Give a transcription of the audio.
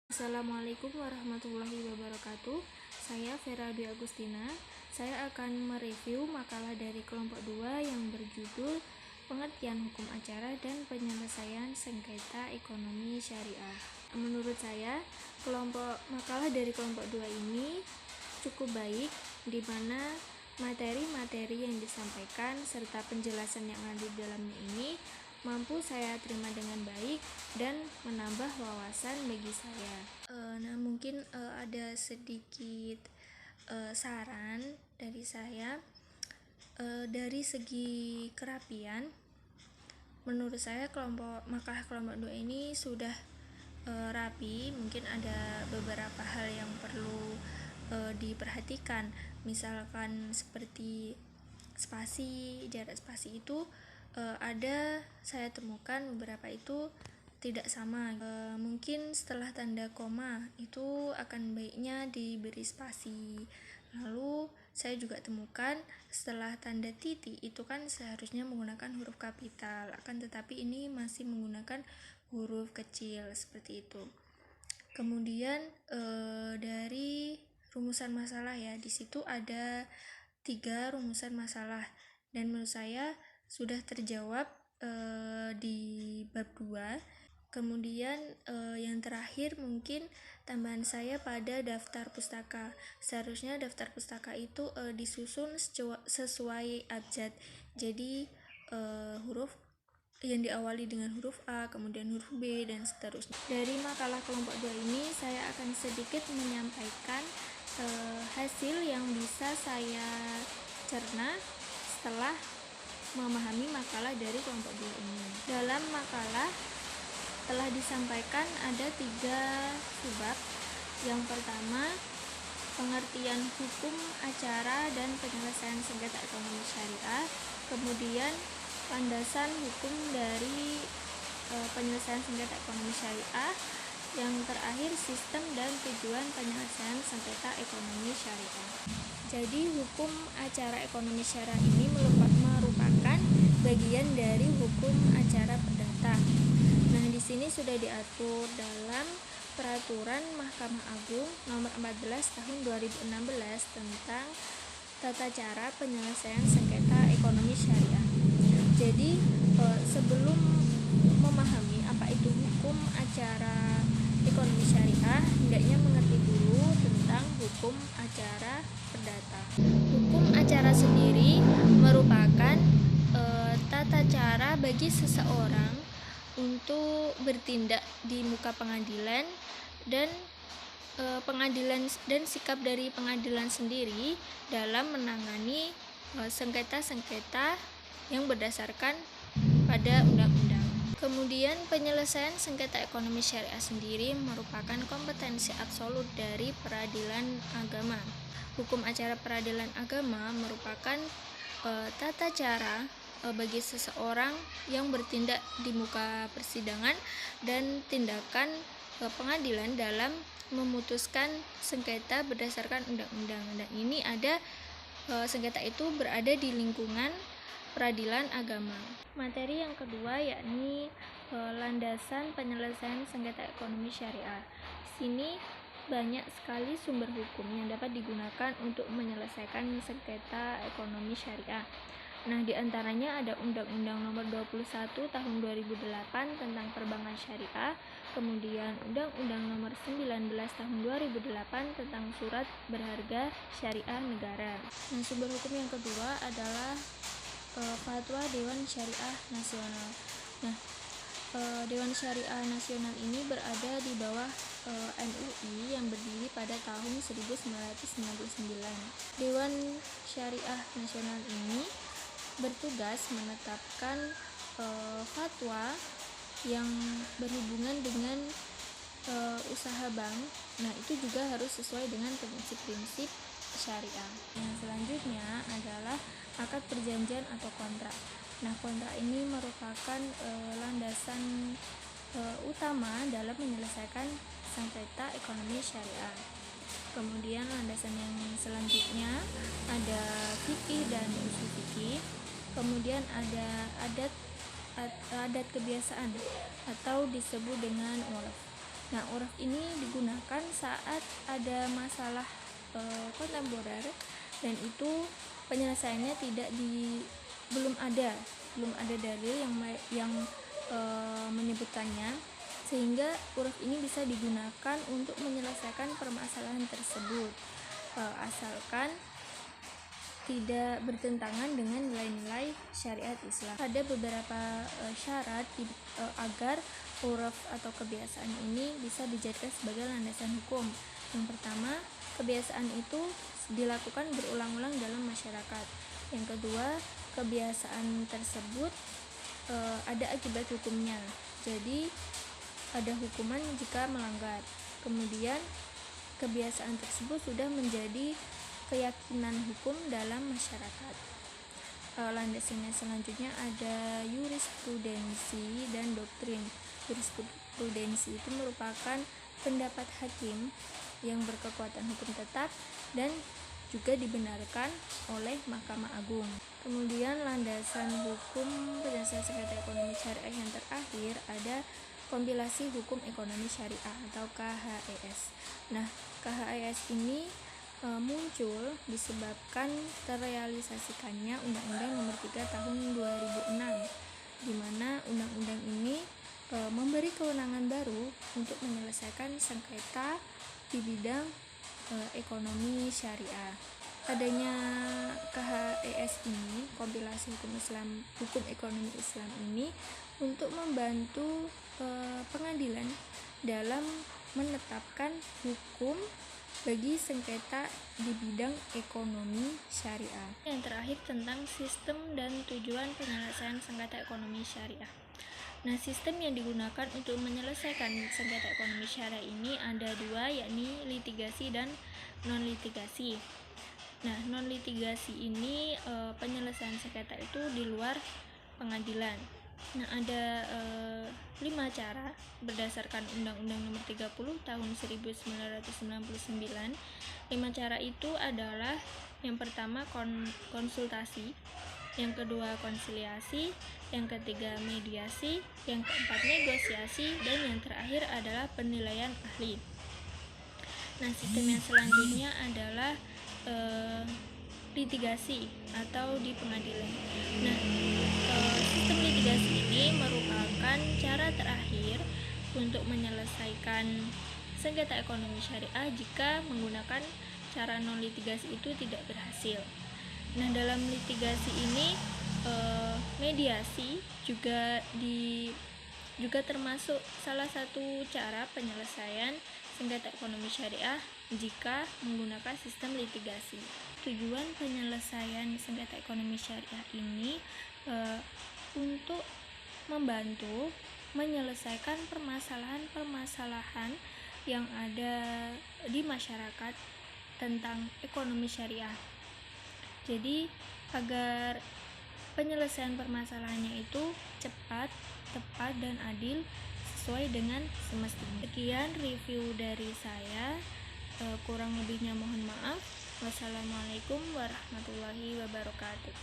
Assalamualaikum warahmatullahi wabarakatuh. Saya Vera Dwi Agustina. Saya akan mereview makalah dari kelompok 2 yang berjudul Pengertian Hukum Acara dan Penyelesaian Sengketa Ekonomi Syariah. Menurut saya, makalah dari kelompok 2 ini cukup baik, di mana materi-materi yang disampaikan serta penjelasan yang ada di dalamnya ini mampu saya terima dengan baik dan menambah wawasan bagi saya. Mungkin ada sedikit saran dari saya. Dari segi kerapian, menurut saya makalah kelompok 2 ini sudah rapi. Mungkin ada beberapa hal yang perlu diperhatikan, misalkan seperti spasi, jarak spasi itu saya temukan beberapa itu tidak sama. Mungkin setelah tanda koma itu akan baiknya diberi spasi. Lalu saya juga temukan setelah tanda titik itu kan seharusnya menggunakan huruf kapital, akan tetapi ini masih menggunakan huruf kecil seperti itu. Kemudian dari rumusan masalah ya, di situ ada 3 rumusan masalah dan menurut saya sudah terjawab di bab 2. Kemudian yang terakhir mungkin tambahan saya pada daftar pustaka. Seharusnya daftar pustaka itu disusun sesuai abjad. Jadi huruf yang diawali dengan huruf A, kemudian huruf B, dan seterusnya. Dari makalah kelompok 2 ini saya akan sedikit menyampaikan hasil yang bisa saya cerna setelah memahami makalah dari kelompok 2 ini. Dalam makalah telah disampaikan ada 3 subbab. Yang pertama, pengertian hukum acara dan penyelesaian sengketa ekonomi syariah. Kemudian landasan hukum dari penyelesaian sengketa ekonomi syariah. Yang terakhir, sistem dan tujuan penyelesaian sengketa ekonomi syariah. Jadi hukum acara ekonomi syariah ini merupakan bagian dari hukum acara perdata. Nah, di sini sudah diatur dalam Peraturan Mahkamah Agung Nomor 14 Tahun 2016 tentang tata cara penyelesaian sengketa ekonomi syariah. Jadi, sebelum memahami apa itu hukum acara ekonomi syariah, hendaknya mengerti dulu tentang hukum acara perdata. Hukum acara sendiri merupakan tata cara bagi seseorang untuk bertindak di muka pengadilan dan sikap dari pengadilan sendiri dalam menangani sengketa-sengketa yang berdasarkan pada undang-undang. Kemudian penyelesaian sengketa ekonomi syariah sendiri merupakan kompetensi absolut dari peradilan agama. Hukum acara peradilan agama merupakan tata cara bagi seseorang yang bertindak di muka persidangan dan tindakan pengadilan dalam memutuskan sengketa berdasarkan undang-undang. Dan ini ada sengketa itu berada di lingkungan peradilan agama. Materi yang kedua yakni landasan penyelesaian sengketa ekonomi syariah. Di sini banyak sekali sumber hukum yang dapat digunakan untuk menyelesaikan sengketa ekonomi syariah. Nah, di antaranya ada Undang-Undang Nomor 21 Tahun 2008 tentang Perbankan Syariah, kemudian Undang-Undang Nomor 19 Tahun 2008 tentang Surat Berharga Syariah Negara. Nah, sumber hukum yang kedua adalah Fatwa Dewan Syariah Nasional. Nah, Dewan Syariah Nasional ini berada di bawah MUI yang berdiri pada tahun 1999. Dewan Syariah Nasional ini bertugas menetapkan fatwa yang berhubungan dengan usaha bank. Nah, itu juga harus sesuai dengan prinsip-prinsip syariah. Yang selanjutnya adalah akad perjanjian atau kontrak. Nah, kontrak ini merupakan landasan utama dalam menyelesaikan sengketa ekonomi syariah. Kemudian landasan yang selanjutnya ada fikih dan usul fikih. Kemudian ada adat kebiasaan atau disebut dengan urf. Nah, uruf ini digunakan saat ada masalah kontemporer dan itu penyelesaiannya belum ada dalil yang menyebutkannya, sehingga huruf ini bisa digunakan untuk menyelesaikan permasalahan tersebut, asalkan tidak bertentangan dengan nilai-nilai syariat Islam. Ada beberapa syarat agar huruf atau kebiasaan ini bisa dijadikan sebagai landasan hukum. Yang pertama, kebiasaan itu dilakukan berulang-ulang dalam masyarakat. Yang kedua, kebiasaan tersebut ada akibat hukumnya, jadi ada hukuman jika melanggar. Kemudian kebiasaan tersebut sudah menjadi keyakinan hukum dalam masyarakat. Landasannya selanjutnya ada jurisprudensi dan doktrin. Jurisprudensi itu merupakan pendapat hakim yang berkekuatan hukum tetap dan juga dibenarkan oleh Mahkamah Agung. Kemudian landasan hukum penyelesaian sengketa ekonomi syariah yang terakhir ada kompilasi hukum ekonomi syariah atau KHES. Nah, KHES ini muncul disebabkan terrealisasikannya Undang-Undang Nomor 3 Tahun 2006, di mana undang-undang ini memberi kewenangan baru untuk menyelesaikan sengketa di bidang ekonomi syariah. Adanya KHES ini, kompilasi hukum ekonomi Islam ini, untuk membantu pengadilan dalam menetapkan hukum bagi sengketa di bidang ekonomi syariah. Yang terakhir tentang sistem dan tujuan penyelesaian sengketa ekonomi syariah. Nah, sistem yang digunakan untuk menyelesaikan sengketa ekonomi syariah ini ada dua, yakni litigasi dan non-litigasi. Nah, non-litigasi ini penyelesaian sengketa itu di luar pengadilan. Nah, ada 5 cara berdasarkan Undang-Undang Nomor 30 Tahun 1999. 5 cara itu adalah: yang pertama konsultasi, yang kedua konsiliasi, yang ketiga mediasi, yang keempat negosiasi, dan yang terakhir adalah penilaian ahli. Nah, sistem yang selanjutnya adalah litigasi atau di pengadilan. Nah, sistem litigasi ini merupakan cara terakhir untuk menyelesaikan sengketa ekonomi syariah jika menggunakan cara non litigasi itu tidak berhasil. Nah, dalam litigasi ini mediasi juga termasuk salah satu cara penyelesaian sengketa ekonomi syariah jika menggunakan sistem litigasi. Tujuan penyelesaian sengketa ekonomi syariah ini untuk membantu menyelesaikan permasalahan-permasalahan yang ada di masyarakat tentang ekonomi syariah. Jadi agar penyelesaian permasalahannya itu cepat, tepat, dan adil sesuai dengan semestinya. Sekian review dari saya, kurang lebihnya mohon maaf. Wassalamualaikum warahmatullahi wabarakatuh.